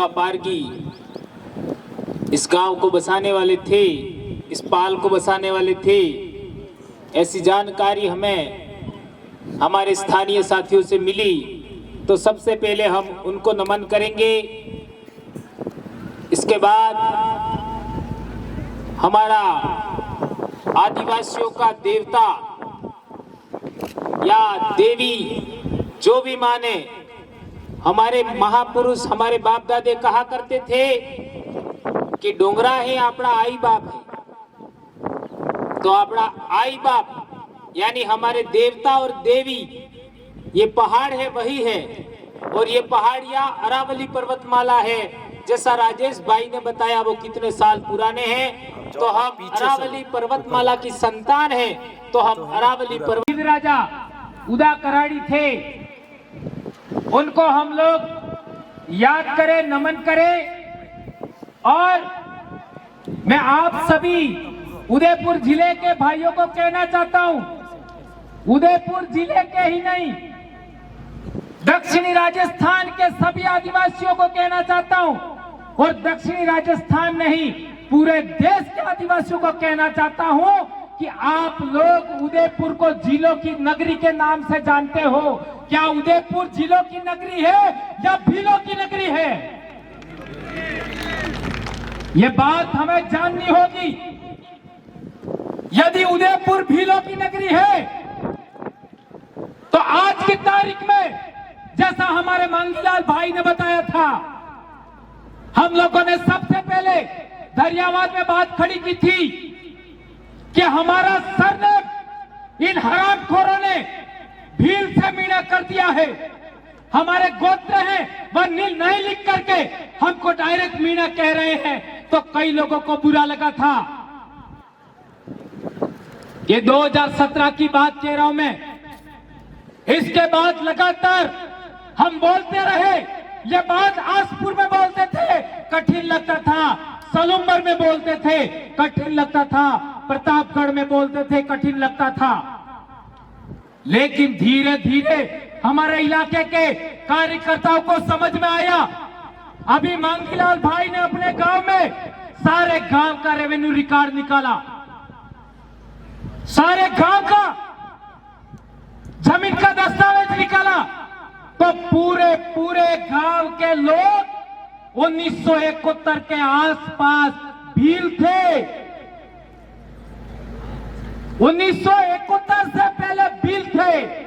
पारगी इस गांव को बसाने वाले थे, इस पाल को बसाने वाले थे। ऐसी जानकारी हमें हमारे स्थानीय साथियों से मिली, तो सबसे पहले हम उनको नमन करेंगे। इसके बाद हमारा आदिवासियों का देवता या देवी जो भी माने, हमारे महापुरुष हमारे बाप दादे कहा करते थे कि डोंगरा है अपना आई बाप है। तो अपना आई बाप यानी हमारे देवता और देवी, ये पहाड़ है वही है। और ये पहाड़िया अरावली पर्वतमाला है। जैसा राजेश भाई ने बताया वो कितने साल पुराने हैं, तो हम अरावली पर्वतमाला की संतान हैं। तो हम अरावली पर्वत राजा उदा कराड़ी थे, उनको हम लोग याद करें, नमन करें। और मैं आप सभी उदयपुर जिले के भाइयों को कहना चाहता हूं, उदयपुर जिले के ही नहीं दक्षिणी राजस्थान के सभी आदिवासियों को कहना चाहता हूं, और दक्षिणी राजस्थान नहीं पूरे देश के आदिवासियों को कहना चाहता हूं कि आप लोग उदयपुर को जिलों की नगरी के नाम से जानते हो। क्या उदयपुर जिलों की नगरी है या भीलों की नगरी है? ये बात हमें जाननी होगी। यदि उदयपुर भीलों की नगरी है तो आज की तारीख में, जैसा हमारे मांगीलाल भाई ने बताया था, हम लोगों ने सबसे पहले दरियावाद में बात खड़ी की थी कि हमारा सरनेम इन हरामखोरों ने भील से मीणा कर दिया है। हमारे गोत्र हैं वह नील नहीं लिख करके हमको डायरेक्ट मीणा कह रहे हैं। तो कई लोगों को बुरा लगा था। ये 2017 की बात कह रहा हूं मैं। इसके बाद लगातार हम बोलते रहे। ये बात आसपुर में बोलते थे, कठिन लगता था। सलूम्बर में बोलते थे, कठिन लगता था। प्रतापगढ़ में बोलते थे, कठिन लगता था। लेकिन धीरे धीरे हमारे इलाके के कार्यकर्ताओं को समझ में आया। अभी मांगीलाल भाई ने अपने गांव में सारे गांव का रेवेन्यू रिकॉर्ड निकाला, सारे गांव का जमीन का दस्तावेज निकाला। तो पूरे गांव के लोग 1971 के आसपास भील थे। 1971 से पहले भील थे।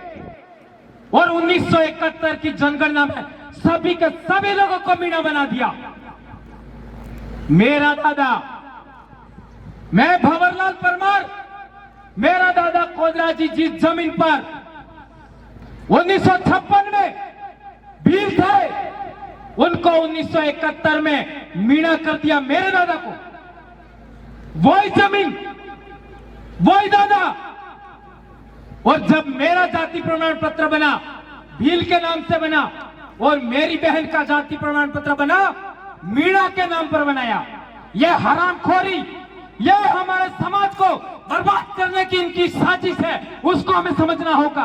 और 1971 की जनगणना में सभी के सभी लोगों को मीणा बना दिया। मेरा दादा, मैं भंवरलाल परमार, मेरा दादा कोदरा जी जिस जमीन पर 1956 में भील थे, उनको 1971 में मीणा कर दिया मेरे दादा को। वही जमीन, वही दादा। और जब मेरा जाति प्रमाण पत्र बना, भील के नाम से बना, और मेरी बहन का जाति प्रमाण पत्र बना, मीणा के नाम पर बनाया। यह हरामखोरी, यह हमारे समाज को बर्बाद करने की इनकी साजिश है। उसको हमें समझना होगा।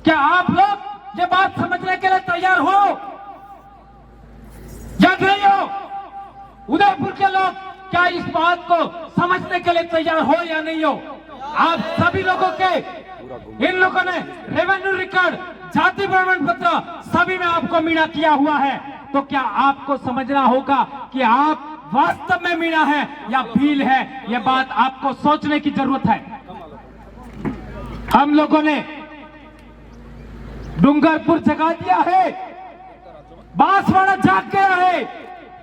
क्या आप लोग ये बात समझने के लिए तैयार हो या नहीं हो? उदयपुर के लोग क्या इस बात को समझने के लिए तैयार हो या नहीं हो? आप सभी लोगों के, इन लोगों ने रेवेन्यू रिकॉर्ड, जाति प्रमाण पत्र सभी में आपको मीणा किया हुआ है। तो क्या आपको समझना होगा कि आप वास्तव में मीणा है या भील है? यह बात आपको सोचने की जरूरत है। हम लोगों ने डूंगरपुर जगा दिया है, बांसवाड़ा जाग गया है,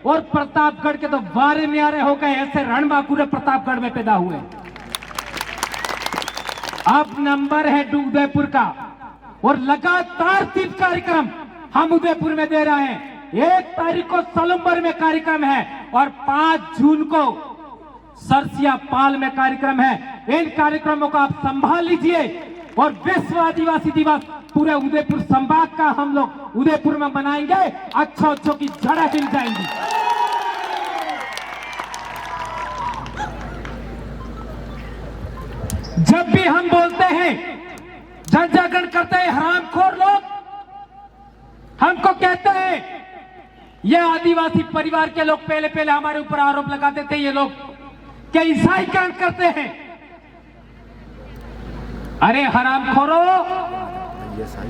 और प्रतापगढ़ के तो वारे न्यारे हो गए। ऐसे रणबांकुरे प्रतापगढ़ में पैदा हुए। अब नंबर है उदयपुर का, और लगातार 3 कार्यक्रम हम उदयपुर में दे रहे हैं। 1 तारीख को सलूम्बर में कार्यक्रम है, और 5 जून को सरसिया पाल में कार्यक्रम है। इन कार्यक्रमों को आप संभाल लीजिए। और विश्व आदिवासी दिवस पूरे उदयपुर संभाग का हम लोग उदयपुर में मनाएंगे। अच्छों की जड़ें हिल जाएंगी। जब भी हम बोलते हैं, जन जागरण करते हैं, हरामखोर लोग हमको कहते हैं ये आदिवासी परिवार के लोग पहले पहले हमारे ऊपर आरोप लगाते थे, ये लोग क्या ईसाईकरण करते हैं। अरे हरामखोरो,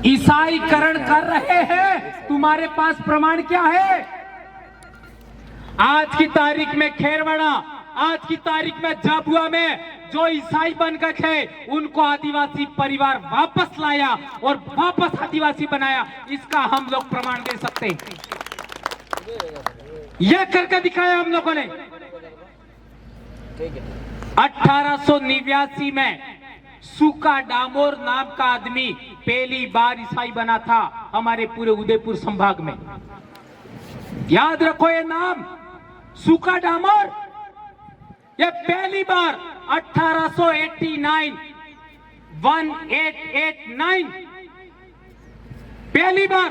ईसाईकरण कर रहे हैं, तुम्हारे पास प्रमाण क्या है? आज की तारीख में खेरवाड़ा, आज की तारीख में झाबुआ में जो ईसाई बन गए थे उनको आदिवासी परिवार वापस लाया और वापस आदिवासी बनाया, इसका हम लोग प्रमाण दे सकते हैं। यह करके दिखाया हम लोगों ने। 1889 में सूखा डामोर नाम का आदमी पहली बार ईसाई बना था हमारे पूरे उदयपुर संभाग में। याद रखो ये नाम, सूखा डामोर। ये पहली बार 1889 1889 पहली बार,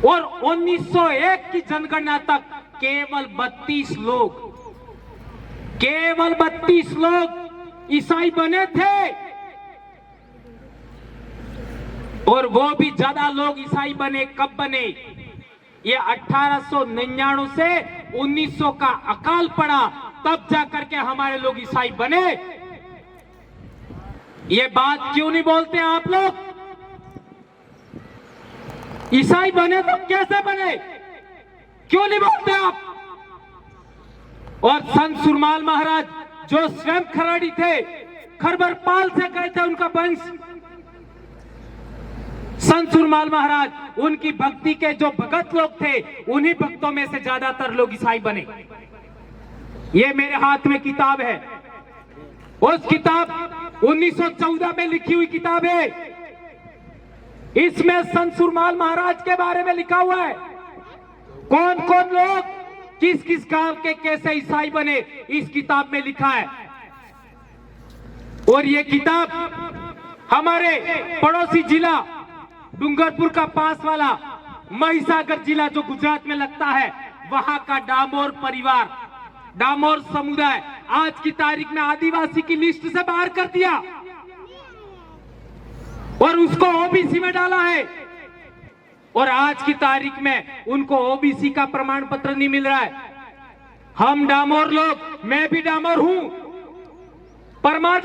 और 1901 की जनगणना तक केवल 32 लोग ईसाई बने थे, और वो भी ज्यादा लोग ईसाई बने कब बने? ये 1899 से 1900 का अकाल पड़ा, तब जाकर के हमारे लोग ईसाई बने। ये बात क्यों नहीं बोलते आप लोग? ईसाई बने तो कैसे बने, क्यों नहीं बोलते आप? और संत सुरमाल महाराज जो स्वयं खराड़ी थे, खरबरपाल से गए थे उनका वंश, संत सुरमाल महाराज, उनकी भक्ति के जो भगत लोग थे, उन्हीं भक्तों में से ज्यादातर लोग ईसाई बने। ये मेरे हाथ में किताब है, उस किताब 1914 में लिखी हुई किताब है। इसमें संत सुरमाल महाराज के बारे में लिखा हुआ है, कौन कौन लोग किस किस गांव के कैसे ईसाई बने, इस किताब में लिखा है। और ये किताब हमारे पड़ोसी जिला डूंगरपुर का पास वाला महिसागर जिला जो गुजरात में लगता है, वहां का डामोर परिवार, डामोर समुदाय आज की तारीख में आदिवासी की लिस्ट से बाहर कर दिया और उसको ओबीसी में डाला है। और आज की तारीख में उनको ओबीसी का प्रमाण पत्र नहीं मिल रहा है। हम डामोर लोग, मैं भी डामोर हूं, परमार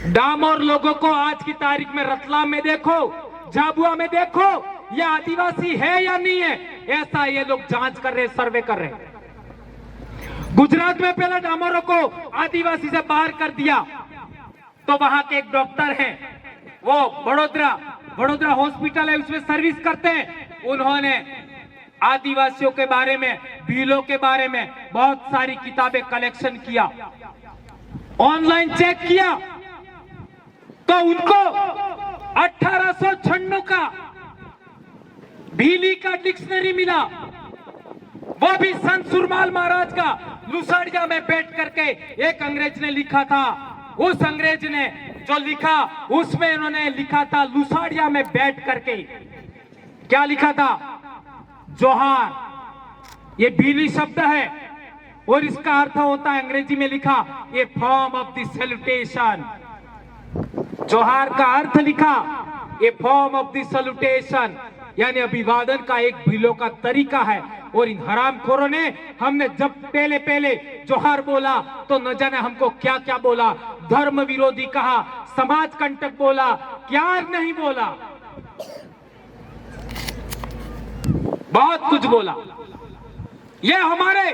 डामोर लोगों को आज की तारीख में रतलाम में देखो, झाबुआ में देखो, ये आदिवासी है या नहीं है, ऐसा ये लोग जांच कर रहे, सर्वे कर रहे। गुजरात में पहले डामोरों को आदिवासी से बाहर कर दिया, तो वहां के एक डॉक्टर हैं, वो बड़ोदरा हॉस्पिटल है, उसमें सर्विस करते हैं। उन्होंने आदिवासियों के बारे में, भीलों के बारे में बहुत सारी किताबें कलेक्शन किया, ऑनलाइन चेक किया, तो उनको 1896 का भीली का डिक्शनरी मिला, वो भी संत सुरमाल महाराज का लुसाड़िया में बैठ करके एक अंग्रेज ने लिखा था। उस अंग्रेज ने जो लिखा, उसमें उन्होंने लिखा था लुसाड़िया में बैठ करके, क्या लिखा था? जोहार। ये भीली शब्द है और इसका अर्थ होता है, अंग्रेजी में लिखा, ये फॉर्म ऑफ द सैल्यूटेशन। जोहार का अर्थ लिखा, ये फॉर्म ऑफ द सैल्यूटेशन, यानी अभिवादन का एक भीलों का तरीका है। और इन हरामखोरों ने, हमने जब पहले जोहार बोला तो न जाने हमको क्या क्या बोला, धर्म विरोधी कहा, समाज कंटक बोला, क्या नहीं बोला, बहुत कुछ बोला। ये हमारे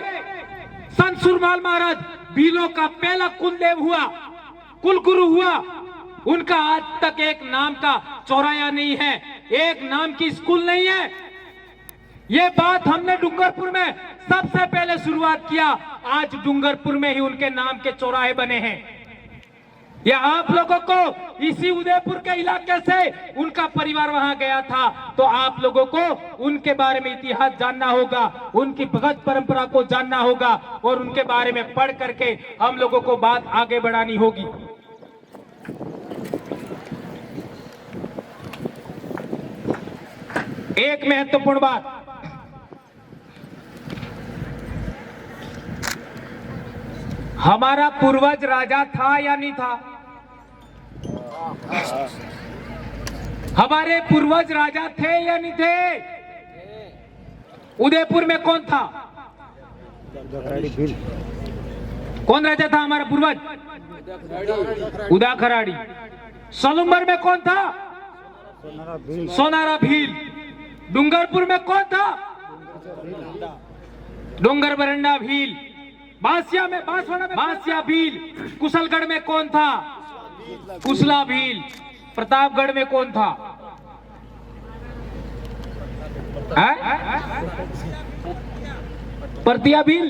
संत सुरमाल महाराज भीलों का पहला कुलदेव हुआ, कुलगुरु हुआ। उनका आज तक एक नाम का चौराया नहीं है, एक नाम की स्कूल नहीं है। ये बात हमने डूंगरपुर में सबसे पहले शुरुआत किया, आज डूंगरपुर में ही उनके नाम के चौराहे बने हैं। या आप लोगों को इसी उदयपुर के इलाके से उनका परिवार वहां गया था, तो आप लोगों को उनके बारे में इतिहास जानना होगा, उनकी भगत परंपरा को जानना होगा और उनके बारे में पढ़ करके हम लोगों को बात आगे बढ़ानी होगी। एक महत्वपूर्ण बात, हमारा पूर्वज राजा था या नहीं था? हमारे पूर्वज राजा थे या नहीं थे? उदयपुर में कौन था? कौन राजा था हमारा पूर्वज? उदा खराड़ी। सलुम्बर में कौन था? सोनारा भील। डूंगरपुर में कौन था? डोंगर बरंडा भील। बांसिया में बांसिया भील। कुशलगढ़ में कौन था? कुशला भील। प्रतापगढ़ में कौन था? परतिया भील?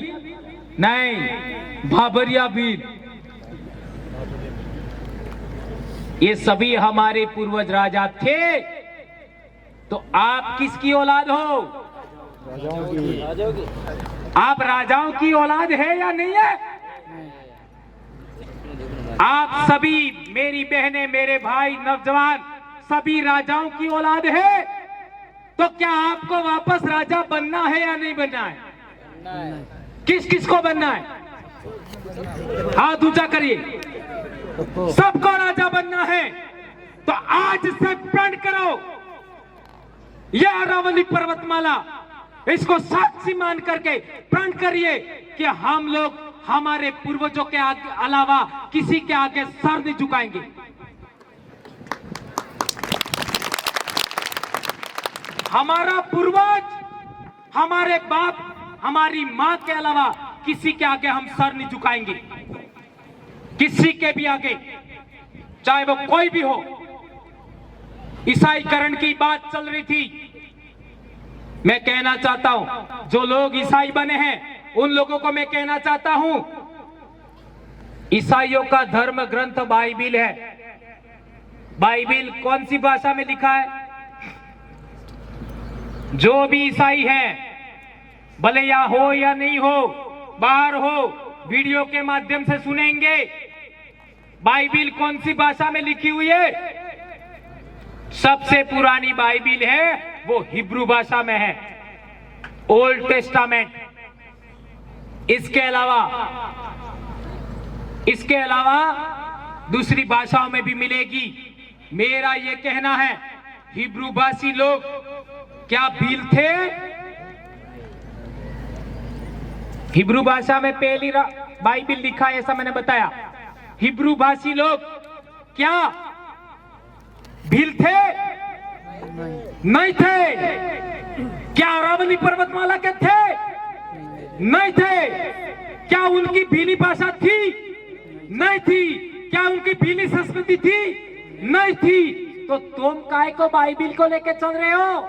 नहीं, भाबरिया भील। ये सभी हमारे पूर्वज राजा थे। तो आप किसकी औलाद हो? आप राजाओं की औलाद है या नहीं है? आप सभी, मेरी बहनें, मेरे भाई, नौजवान, सभी राजाओं की औलाद है। तो क्या आपको वापस राजा बनना है या नहीं बनना है? किस किस को बनना है? हाथ ऊंचा करिए। सबको राजा बनना है। तो आज से प्रण करो, यह अरावली पर्वतमाला, इसको साक्षी मान करके प्रण करिए कि हम लोग हमारे पूर्वजों के अलावा किसी के आगे सर नहीं झुकाएंगे। हमारा पूर्वज, हमारे बाप, हमारी मां के अलावा किसी के आगे हम सर नहीं झुकाएंगे। किसी के भी आगे, चाहे वो कोई भी हो। ईसाईकरण की बात चल रही थी। मैं कहना चाहता हूं, जो लोग ईसाई बने हैं उन लोगों को मैं कहना चाहता हूं, ईसाइयों का धर्म ग्रंथ बाइबिल है। बाइबिल कौन सी भाषा में लिखा है? जो भी ईसाई है, भले या हो या नहीं हो, बाहर हो, वीडियो के माध्यम से सुनेंगे, बाइबिल कौन सी भाषा में लिखी हुई है? सबसे पुरानी बाइबिल है वो हिब्रू भाषा में है, ओल्ड टेस्टामेंट। इसके अलावा दूसरी भाषाओं में भी मिलेगी। मेरा ये कहना है, हिब्रू भाषी लोग क्या भील थे? हिब्रू भाषा में पहली बाइबिल लिखा है, ऐसा मैंने बताया। हिब्रू भाषी लोग क्या भील थे? नहीं थे। क्या अरावली पर्वतमाला के थे? नहीं थे। क्या उनकी भीली भाषा थी? नहीं थी। क्या उनकी भीली संस्कृति थी? नहीं थी। तो तुम काय को बाइबिल को लेके चल रहे हो?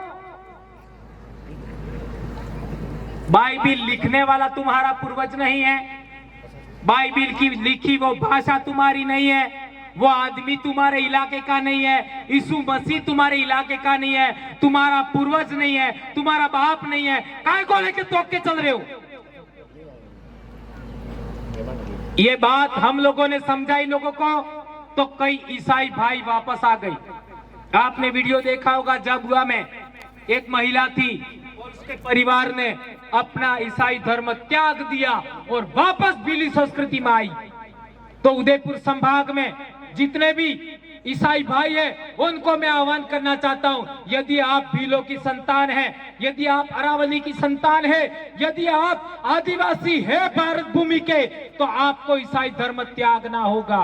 बाइबिल लिखने वाला तुम्हारा पूर्वज नहीं है। बाइबिल की लिखी वो भाषा तुम्हारी नहीं है। वो आदमी तुम्हारे इलाके का नहीं है। यीशु मसीह तुम्हारे इलाके का नहीं है। तुम्हारा पूर्वज नहीं है, तुम्हारा बाप नहीं है। काय को लेके तोड़ के चल रहे हो? ये बात हम लोगों ने समझाई लोगों को, तो कई ईसाई भाई वापस आ गई। आपने वीडियो देखा होगा, जबुआ में एक महिला थी और उसके परिवार ने अपना ईसाई धर्म त्याग दिया और वापस भीली संस्कृति में आई। तो उदयपुर संभाग में जितने भी ईसाई भाई हैं, उनको मैं आह्वान करना चाहता हूं, यदि आप भीलों की संतान हैं, यदि आप अरावली की संतान हैं, यदि आप आदिवासी हैं भारत भूमि के, तो आपको ईसाई धर्म त्यागना होगा,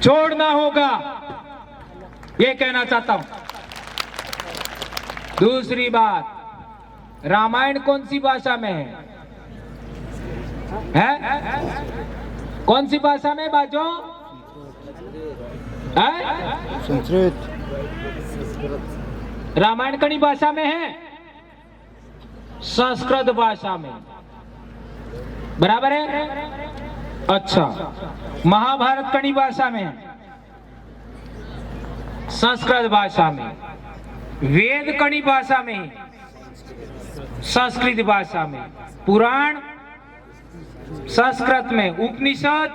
छोड़ना होगा। ये कहना चाहता हूं। दूसरी बात, रामायण कौन सी भाषा में है? कौन सी भाषा में बाजो? संस्कृत। रामायण कनी भाषा में है? संस्कृत भाषा में। बराबर है? अच्छा। महाभारत कनी भाषा में है? संस्कृत भाषा में। वेद कनी भाषा में? संस्कृत भाषा में। पुराण संस्कृत में। उपनिषद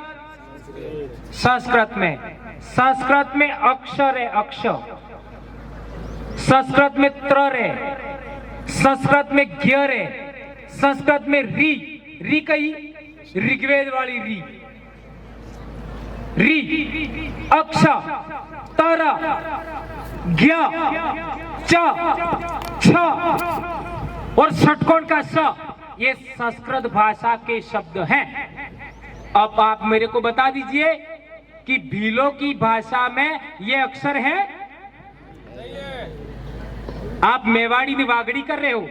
संस्कृत में। संस्कृत में अक्षर है, अक्षर। संस्कृत में त्र है, संस्कृत में ज्ञर है, संस्कृत में री कही ऋग्वेद वाली री। री, अक्ष, तर, ज्ञ, च, छ और षटकोण का स, ये संस्कृत भाषा के शब्द हैं। अब आप मेरे को बता दीजिए कि भीलों की भाषा में ये अक्षर हैं? आप मेवाड़ी निवागड़ी कर रहे हो,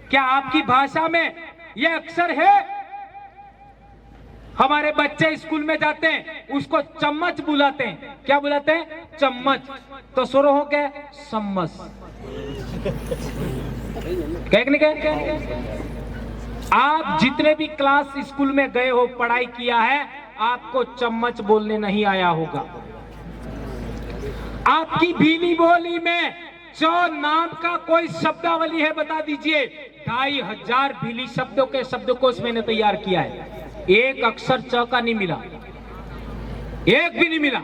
क्या आपकी भाषा में ये अक्षर है? हमारे बच्चे स्कूल में जाते हैं, उसको चम्मच बुलाते हैं। क्या बुलाते हैं? चम्मच। तो शुरू हो गया सम्मस। कह नहीं कह? आप जितने भी क्लास स्कूल में गए हो, पढ़ाई किया है, आपको चम्मच बोलने नहीं आया होगा। आपकी भीली बोली में जो नाम का कोई शब्दावली है बता दीजिए। 2500 भीली शब्दों के शब्दकोश मैंने तैयार किया है, एक अक्षर च का नहीं मिला, एक भी नहीं मिला।